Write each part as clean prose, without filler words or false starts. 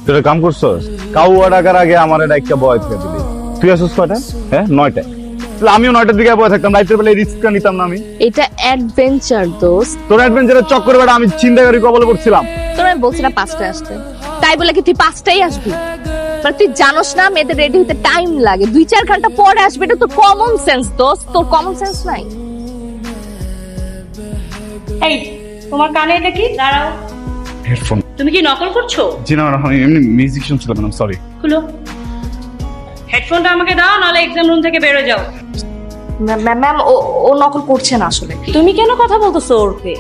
তুই কাম করছস কাউয়া ডাকার আগে আমার একটা বয় থেকে দিলি তুই আসছিস কয়টা? হ্যাঁ 9টায়। আমিও 9টার দিকে বয় থাকতাম, রাইতের বেলা রিস্কটা নিতাম না আমি। এটা অ্যাডভেঞ্চার দোস্ত। তোর অ্যাডভেঞ্চারের চক্করে বেটা আমি চিন্তাকারী কবলে পড়ছিলাম। তোর আমি বলছি না 5টায় আসতে, তাই বলে কি তুই 5টায় আসবি? মানে তুই জানোস না মেয়েদের রেডি হতে টাইম লাগে, 2-4 ঘন্টা পরে আসবে। এটা তো কমন সেন্স দোস্ত, তোর কমন সেন্স নাই। এই তোমার কানে এটা কি? দাঁড়াও, হেডফোন। তুমি কি নকল করছো? জি না ম্যাডাম, আমি এমনি মিউজিক শুনছিলাম ম্যাডাম, সরি। খুলো হেডফোনটা, আমাকে দাও, নাহলে এক্সাম রুম থেকে বেরো যাও। ম্যাম ও নকল করছে না আসলে। তুমি কেন কথা বলতেছো ওরকে?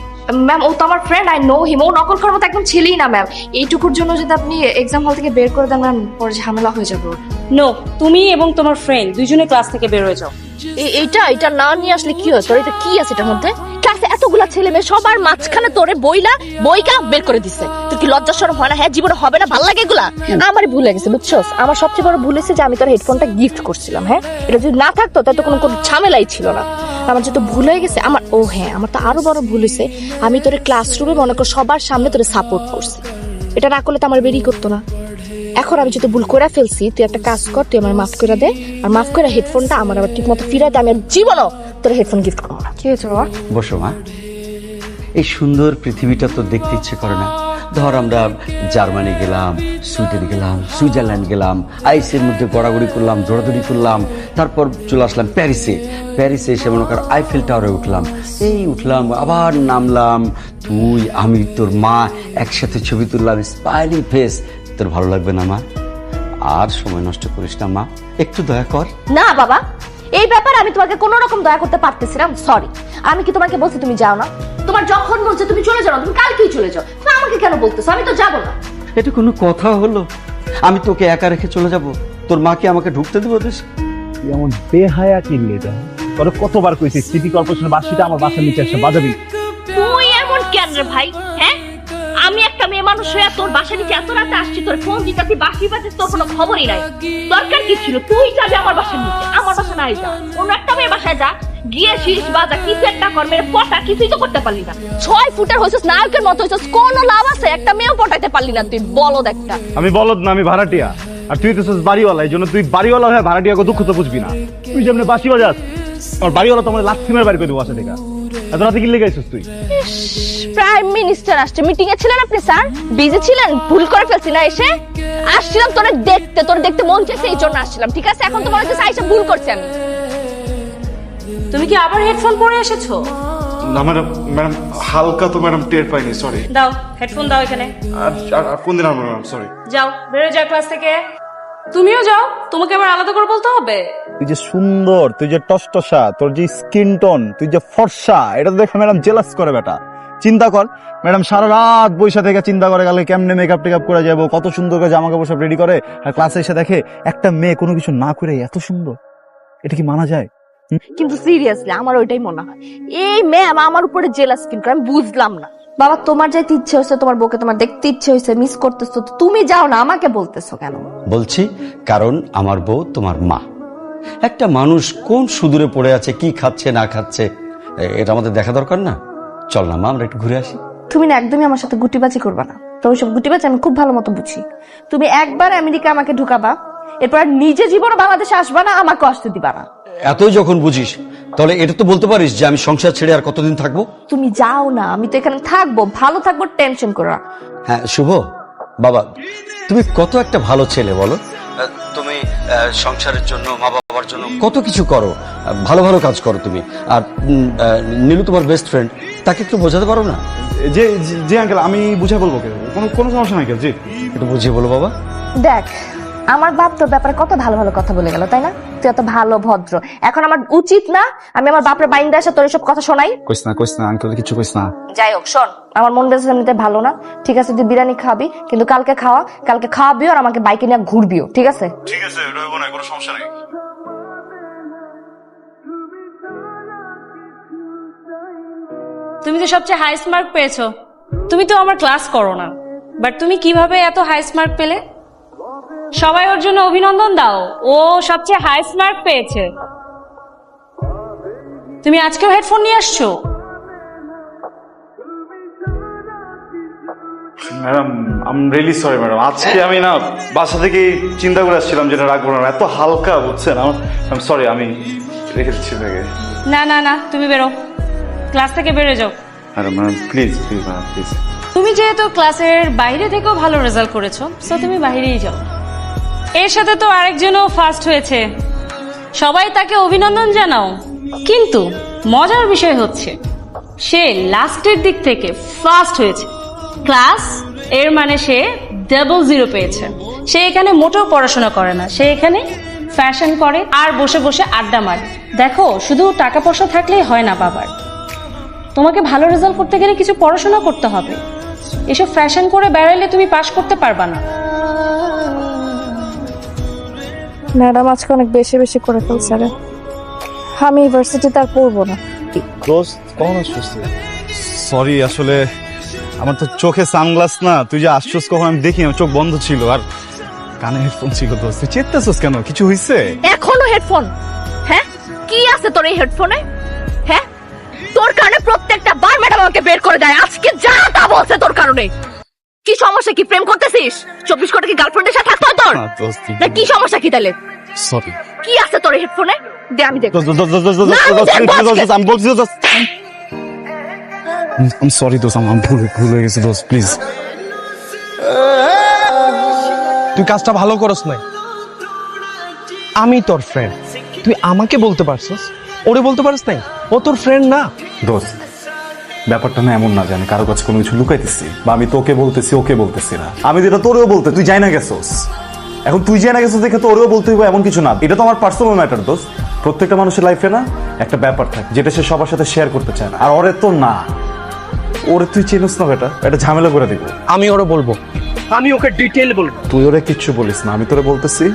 ম্যাম ও তো আমার ফ্রেন্ড, আই নো হিম। ও নকল করার মতো একদম ছেলেই না ম্যাম। এইটুকুর জন্য যদি আপনি এক্সাম হল থেকে বের করে দেন ম্যাম, পরে ঝামেলা হয়ে যাবে। নো, তুমি এবং তোমার ফ্রেন্ড দুইজনে ক্লাস থেকে বের হয়ে যাও। এটা না নিয়ে আসলে কি হয়? তোর এটা কি আছে এটার মধ্যে? ক্লাসে এতগুলা ছেলে মেয়ে সবার মাঝখানে তোরে বইকা বের করে দিছে। তোর কি লজ্জা শরম হয় না? হ্যাঁ, জীবনে হবে না, ভালো লাগে এগুলা? আমারই ভুল হয়ে গেছে বুঝছস। আমার সবচেয়ে বড় ভুল হয়েছে যে আমি তোর হেডফোনটা গিফট করছিলাম। হ্যাঁ, এটা যদি না থাকতো তাহলে তো কোনো ঝামেলাই ছিল না। আমার যেহেতু ভুল হয়ে গেছে, আমার আমার তো আরো বড় ভুল হয়েছে, আমি তোর ক্লাসরুমে মনে কর সবার সামনে তোরে সাপোর্ট করছি। এটা না করলে তো আমার বেরিয়ে করতো না। এখন আমি যদি ভুল করে ফেলছি, তুই একটা কাজ কর, তুই আমার মাফ করে দে। আর মাফ করে হেডফোনটা আমার আবার ঠিক মতো ফিরে দে। আমি আর জীবনও তোর হেডফোন গিফট করবো না। কি হয়েছে বাবা? বসো মা। এই সুন্দর পৃথিবীটা তো দেখতে ইচ্ছে করে না? ধর আমরা জার্মানি গেলাম, সুইডেন গেলাম, সুইজারল্যান্ড গেলাম, আইসের মধ্যে গড়াগড়ি করলাম, দৌড়াদৌড়ি করলাম, তারপর চলে আসলাম প্যারিসে। প্যারিসে এসে মনে কর আইফেল টাওয়ারে উঠলাম, উঠলাম আবার নামলাম, তুই আমি তোর মা একসাথে ছবি তুললাম, স্মাইলিং ফেস। তোর ভালো লাগবে না মা? আর সময় নষ্ট করিস না মা, একটু দয়া কর। না বাবা, এই ব্যাপারে আমি তোমাকে কোনো রকম দয়া করতে পারতেছি না। সরি, আমি কি তোমাকে বলছি তুমি যাও না? তোমার যখন বলছে তুমি চলে যাও না, তুমি কালকেই চলে যাও। তুমি আমাকে কেন বলতেছো? আমি তো যাবো না। এটা কোনো কথা হলো? আমি তোকে একা রেখে চলে যাব? তোর মা কি আমাকে ঢুকতে দেবো দেশে? এমন বেহায়া কিনলে এটা। তোরে কতবার কইছি সিটি কর্পোরেশনের বাসিটা আমার বাসার নিচে এসে বাজাবি। তুই এমন কেন রে ভাই? হ্যাঁ, আমি একটা মেয়ে মানুষ হয়ে তোর বাসার নিচে এত রাতে আসছি, তোর ফোন দিতে তুই বাসি বাজে, তোর কোনো খবরই নাই। দরকার কি ছিল তুই যাবি আমার বাসার নিচে? আমার বাসা নাই, যা অন্য একটা মেয়ের বাসায় যা, গিয়ে শীষ বাজা কিছু একটা কর। মেরে পটা কিছুই তো করতে পারলি না। 6 ফুটের হইছিস, নায়কের মতো হইছিস, কোনো লাভ আছে? একটা মেয়েও পটাইতে পারলি না তুই, বলদ একটা। আমি বলদ না, আমি ভাড়াটিয়া। আর তুই তো বাড়িওয়ালা, এই জন্য তুই বাড়িওয়ালা হয়ে ভাড়াটিয়াকে দুঃখ তো বুঝবি না। তুই যেমনি বাসি বাজাস, আমার বাড়িওয়ালা তো আমার লাথিমের বাড়ি করে দেবো বাসা থেকে। এত রাতে কি লেগে আছিস তুই? প্রাইম মিনিস্টার আসছে, মিটিং এ ছিলেন আপনি স্যার? বিজি ছিলেন? ভুল করে ফেলছি না? এসে আসছিলাম তোরে দেখতে মন চাইছে, এই জন্য আসছিলাম। ঠিক আছে, এখন তো মনে হচ্ছে আইসা ভুল করছি আমি। তুমি কি আবার হেডফোন পরে এসেছো? না ম্যাডাম, ম্যাডাম হালকা তো ম্যাডাম টের পাইনি, সরি। দাও হেডফোন, দাও এখানে। আর কোন দিন আমরা ম্যাডাম, সরি। যাও, বেরো যাও ক্লাস থেকে। তুমিও যাও, তোমাকে আবার আলাদা করে বলতে হবে? তুই যে সুন্দর, তুই যে টসটসা, তোর যে স্কিন টোন, তুই যে ফর্সা, এটা তো দেখে ম্যাডাম জেলাস করে বেটা। চিন্তা কর ম্যাডাম, সারা রাত বৈশা থেকে চিন্তা করে গেলে কেমনে মেকআপ টেকআপ করে যাবো, কত সুন্দর করে জামা কাপড় সব রেডি করে, আর ক্লাসে এসে দেখে একটা মেয়ে কোনো কিছু না করে এত সুন্দর। এটা কি মানা যায়? কিন্তু সিরিয়াসলি আমার ওইটাই মনে হয়, এই ম্যাম আমার উপরে জেলাস ফিল করে। আমি বুঝলাম না বাবা, তোমার যাইতে ইচ্ছে হয়েছে, তোমার বউকে তোমার দেখতে ইচ্ছে হয়েছে, মিস করতেছো, তুমি যাও না, আমাকে বলতেছো কেন? বলছি কারণ আমার বউ তোমার মা। একটা মানুষ কোন সুদূরে পড়ে আছে, কি খাচ্ছে না খাচ্ছে, এটা আমাদের দেখা দরকার না? চল না মা, আমরা একটু ঘুরে আসি। তুমি না একদমই আমার সাথে গুটিবাজি করবা না। তো ওইসব গুটিবাজি আমি খুব ভালো মতো বুঝি। তুমি একবার আমেরিকা আমাকে ঢুকাবা, এরপর নিজে জীবনে বাংলাদেশে আসবা না, আমাকে আসতে দিবা না। এতই যখন বুঝিস, তাহলে এটা তো বলতে পারিস যে আমি সংসার ছেড়ে আর কতদিন থাকবো? তুমি যাও না, আমি তো এখানে থাকবো, ভালো থাকবো, টেনশন করো না। হ্যাঁ শুভ বাবা, তুমি কত একটা ভালো ছেলে বলো। তুমি সংসারের জন্য, মা বাবার জন্য কত কিছু করো, ভালো ভালো কাজ করো তুমি। আর নীলু তোমার বেস্ট ফ্রেন্ড, তাকে একটু বোঝাতে পারো না? জি আঙ্কেল, আমি বুঝাই বলবো, কোনো সমস্যা নাই আঙ্কেল। জি একটু বুঝিয়ে বলো বাবা। দেখ, আমার বাপ তোর ব্যাপারে কত ভালো ভালো কথা বলে গেল, তাই না? তুই এত ভালো ভদ্র, এখন আমার উচিত না আমি আমার বাপের বাইন্দা এসে তোর এসব কথা শোনাই? কইস না আঙ্কেল, কিছু কইস না। যাই হোক শোন, আমার মন মেজাজ এমনিতে ভালো না। ঠিক আছে, তুই বিরিয়ানি খাবি, কিন্তু কালকে খাওয়াবিও আর আমাকে বাইকে নিয়ে ঘুরবিও, ঠিক আছে? ঠিক আছে, কোনো সমস্যা নাই। তুমি তো সবচেয়ে হাইস্ট মার্ক পেয়েছো। তুমি তো আমার ক্লাস করো না, বাট তুমি কিভাবে এত হাইস্ট মার্ক পেলে? সবাই ওর জন্য অভিনন্দন দাও, ও সবচেয়ে হাইস্ট মার্ক পেয়েছে। তুমি আজকেও হেডফোন নিয়ে আসছো? Madam I am really sorry madam, আজকে আমি না বাসা থেকে চিন্তা করে আসছিলাম যেটা রাখবো না, এত হালকা বুঝছেন, আই এম সরি, আমি রেখে দিচ্ছি ব্যাগে। না না না, তুমি বেরো, ক্লাস থেকে বেরো যাও। Madam madam please please madam please. তুমি যেহেতু ক্লাসের বাইরে থেকেও ভালো রেজাল্ট করেছো, সো তুমি বাইরেই যাও। এর সাথে তো আরেকজনও ফার্স্ট হয়েছে, সবাই তাকে অভিনন্দন জানাও। কিন্তু মজার বিষয় হচ্ছে সে লাস্টের দিক থেকে ফার্স্ট হয়েছে ক্লাস, এর মানে সে ডাবল 0 পেয়েছে। সে এখানে মোটেও পড়াশোনা করে না, সে এখানে ফ্যাশন করে আর বসে বসে আড্ডা মারে। দেখো, শুধু টাকা পয়সা থাকলেই হয় না বাবার, তোমাকে ভালো রেজাল্ট করতে গেলে কিছু পড়াশোনা করতে হবে। এসব ফ্যাশন করে বেড়াইলে তুমি পাশ করতে পারবা না। ম্যাডাম আজকে অনেক বেশি বেশি করে ফেলছে রে, আমি ইউনিভার্সিটিতে আর পড়বো না। দোস্ত কখন আসছিস? সরি, আসলে আমার তো চোখে সানগ্লাস না, তুই যে আসছিস কখন আমি দেখি, আমার চোখ বন্ধ ছিল আর কানে হেডফোন ছিল। দোস্ত তুই চেতেছিস কেন? কিছু হয়েছে? এখনো হেডফোন? হ্যাঁ, কি আছে তোর এই হেডফোনে? হ্যাঁ, তোর কারণে প্রত্যেকটা বার ম্যাডাম আমাকে বের করে দেয়। আজকে যা তা বলছে তোর কারণে। কি সমস্যা? কি প্রেম করতেছিস? 24 ঘন্টা কি গার্লফ্রেন্ডের সাথে থাকতো তোর? না দোস্ত, না কি সমস্যা কি তাহলে? সরি। কি আছে তোর এই হেডফোনে? দে আমি দেখব। আমি বলছি দোস্ত, আই এম সরি দোস্ত, আমার ভুল হয়ে গেছে দোস্ত, প্লিজ। তুই কাজটা ভালো করস নাই। আমি তোর ফ্রেন্ড, তুই আমাকে বলতে পারছিস, ওরে বলতে পারিস নাই? ও তোর ফ্রেন্ড না। দোস্ত ব্যাপারটা না এমন না যে আমি কারো কাছে কোনো কিছু লুকাইতেছি বা আমি তোকে বলতেছি ওকে বলতেছি না। আমি যেটা তোরেও বলতে, তুই যাই না গেছোস, এখন তুই যাই না গেছোস দেখে তো ওরেও বলতে হইব এমন কিছু না। এটা তো আমার পার্সোনাল ম্যাটার দোস্ত। প্রত্যেকটা মানুষের লাইফে না একটা ব্যাপার থাকে যেটা সে সবার সাথে শেয়ার করতে চায় না, আর ওরে তো না, ওরে তুই চেনস না, এটা ঝামেলা করে দিব। আমি ওরে বলবো, আমি ওকে ডিটেইল বলবো। তুই ওরে কিচ্ছু বলিস না, আমি তোরে বলতেছি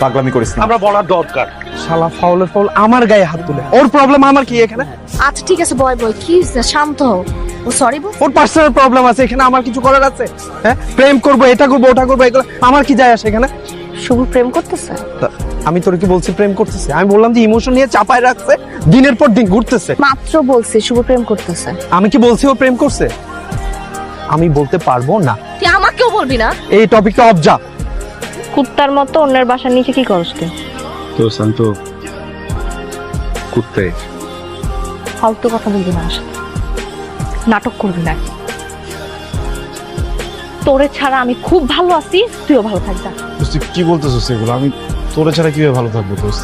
পাগলামি করিস না। আমরা বলার দরকার। শালা ফাউলের ফাউল আমার গায়ে হাত তুলে, ওর প্রবলেম আমার কি এখানে? আচ্ছা ঠিক আছে, বয় বয়, কি হইছে? শান্ত হও। ও সরি বল। ওর পার্সোনাল প্রবলেম আছে, এখানে আমার কিছু করার আছে? হ্যাঁ, প্রেম করবো, এটা করবো, ওটা করবো, এগুলো আমার কি যায় আসে এখানে? শুভ প্রেম করতেছে? আমি তোর কি বলছি প্রেম করতেছে? আমি বললাম যে ইমোশন নিয়ে চাপায় রাখছে, দিনের পর দিন ঘুরতেছে। মাত্র বলছি শুভ প্রেম করতেছে। আমি কি বলছি ও প্রেম করছে? আমি বলতে পারবো না। তুই আমাকেও বলবি না? এই টপিকটা অফ যা। কুত্তার মতো অন্যের বাসার নিচে কি করছ তুই? দোস্ত আমি তো কুত্তে। ফালতু কথা বলবি না, নাটক করবি না। তোরে ছাড়া আমি খুব ভালো আছি, তুইও ভালো থাকবি। তুই কি বলতেছিস এগুলো? আমি তোরে ছাড়া কিভাবে ভালো থাকবো দোস্ত?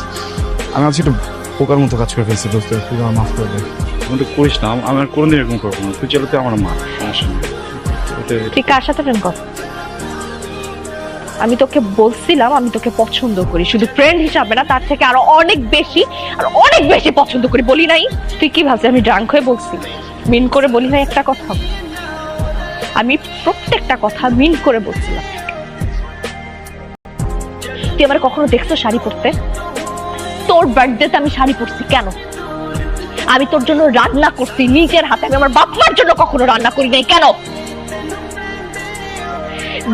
আমি আজকে একটু পোকার মতো কাজ করে ফেলছি দোস্ত, তুই আমার মাফ করে দে। আমি তো করিস না, আমি আর কোনোদিন এরকম করবো না। তুই চলো, তুই আমার মা, সমস্যা নেই। তুই কার সাথে প্রেম কর? আমি তোকে বলছিলাম আমি তোকে পছন্দ করি, শুধু ফ্রেন্ড হিসাবে না, তার থেকে আরো অনেক বেশি পছন্দ করি। বলি নাই? তুই কি ভাবছিস আমি ড্রাঙ্ক হয়ে বলছি? মিন করে বলি নাই একটা কথা? আমি প্রত্যেকটা কথা মিন করে বলছিলাম। তুই আমার কখনো দেখছো শাড়ি পরতে? তোর বার্থডেতে আমি শাড়ি পরছি কেন? আমি তোর জন্য রান্না করছি নিজের হাতে, আমি আমার বাপ মার জন্য কখনো রান্না করি নাই কেন?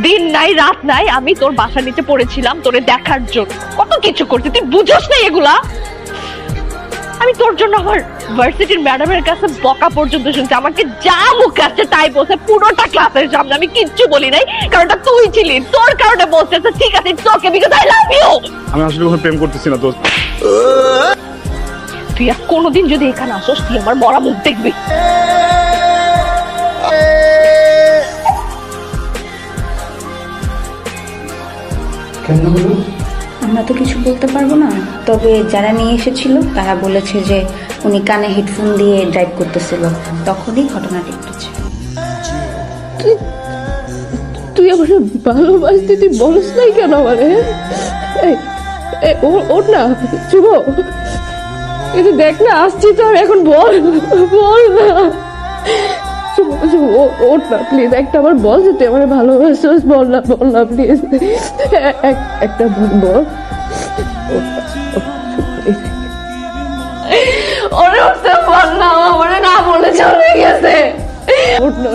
দিন নাই রাত নাই আমি তোর বাসার নিচে পড়েছিলাম তোরে দেখার জন্য, কত কিছু করছি, তুই বুঝোস না এগুলা? আমি তোর জন্য আমার ভার্সিটির ম্যাডামের কাছে বকা পর্যন্ত শুনছি, আমাকে যা মুখে আসছে তাই বলছে পুরোটা ক্লাসের সামনে, আমি কিচ্ছু বলি নাই, কারণটা তুই ছিলি, তোর কারণে বলছে। ঠিক আছে, তোকে বিকজ আই লাভ ইউ। আমি আসলে কোনো প্রেম করতেছি না দোস্ত। তুই আর কোনোদিন যদি এখানে আসোস তুই আমার মরা মুখ দেখবি। আমরা তো কিছু বলতে পারবো না, তবে যারা নিয়ে এসেছিল তারা বলেছে যে উনি কানে হেডফোন দিয়ে ড্রাইভ করতেছিল, তখনই ঘটনাটি ঘটেছে। তুই আমার ভালোবাসতে তুই বলস নাই কেন আমারে? ওর না শুভ, এটা দেখ না আসছি তো আমি, এখন বল না ওঠ না প্লিজ, একটা আমার বল যে তুই আমার ভালোবাসিস, বল না প্লিজ, একটা বল। ওরে উঠতে পার না, আমার না বলে চলে গেছে। ওঠ না